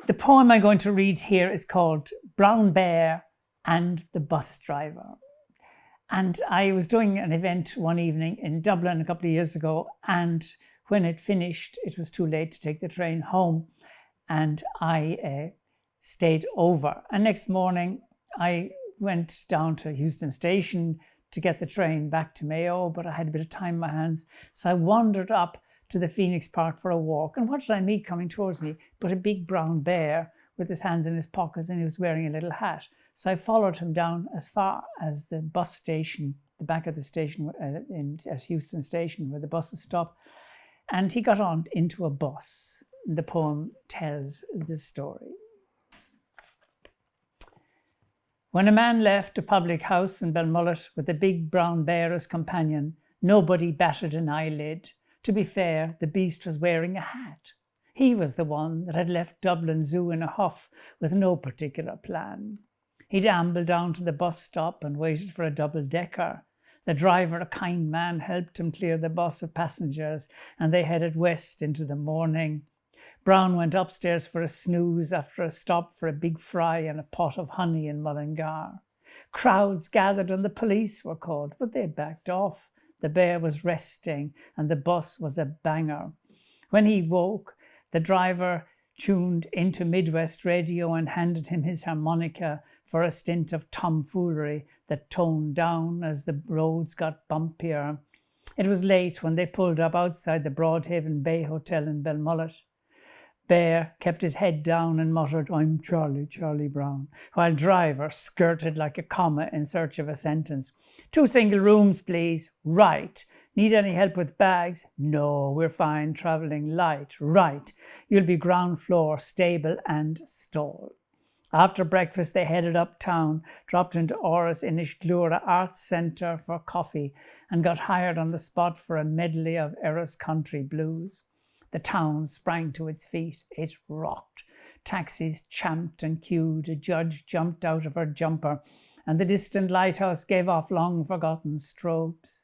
The poem I'm going to read here is called Brown Bear and the Bus Driver. And I was doing an event one evening in Dublin a couple of years ago, and when it finished, it was too late to take the train home, and I stayed over. And next morning, I went down to Euston Station to get the train back to Mayo, but I had a bit of time in my hands, so I wandered up to the Phoenix Park for a walk. And what did I meet coming towards me but a big brown bear with his hands in his pockets, and he was wearing a little hat. So I followed him down as far as the bus station, the back of the station at Euston Station, where the buses stop, and he got on into a bus. The poem tells the story. When a man left a public house in Belmullet with a big brown bear as companion, nobody batted an eyelid. To be fair, the beast was wearing a hat. He was the one that had left Dublin Zoo in a huff with no particular plan. He'd ambled down to the bus stop and waited for a double-decker. The driver, a kind man, helped him clear the bus of passengers, and they headed west into the morning. Brown went upstairs for a snooze after a stop for a big fry and a pot of honey in Mullingar. Crowds gathered and the police were called, but they backed off. The bear was resting and the bus was a banger. When he woke, the driver tuned into Midwest radio and handed him his harmonica for a stint of tomfoolery that toned down as the roads got bumpier. It was late when they pulled up outside the Broadhaven Bay Hotel in Belmullet. Bear kept his head down and muttered, "I'm Charlie Brown," while driver skirted like a comma in search of a sentence. "2 single rooms, please." "Right. Need any help with bags?" "No, we're fine, travelling light." "Right. You'll be ground floor, stable and stall." After breakfast, they headed uptown, dropped into Áras Inishglura Arts Centre for coffee, and got hired on the spot for a medley of Erris country blues. The town sprang to its feet. It rocked. Taxis champed and queued. A judge jumped out of her jumper, and the distant lighthouse gave off long-forgotten strobes.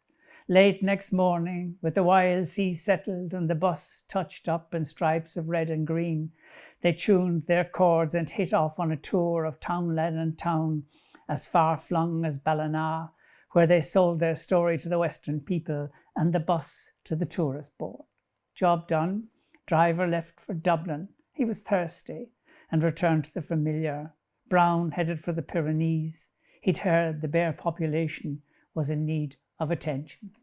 Late next morning, with the wild sea settled and the bus touched up in stripes of red and green, they tuned their chords and hit off on a tour of townland and town as far-flung as Ballina, where they sold their story to the Western people and the bus to the tourist board. Job done. Driver left for Dublin. He was thirsty and returned to the familiar. Brown headed for the Pyrenees. He'd heard the bear population was in need of attention.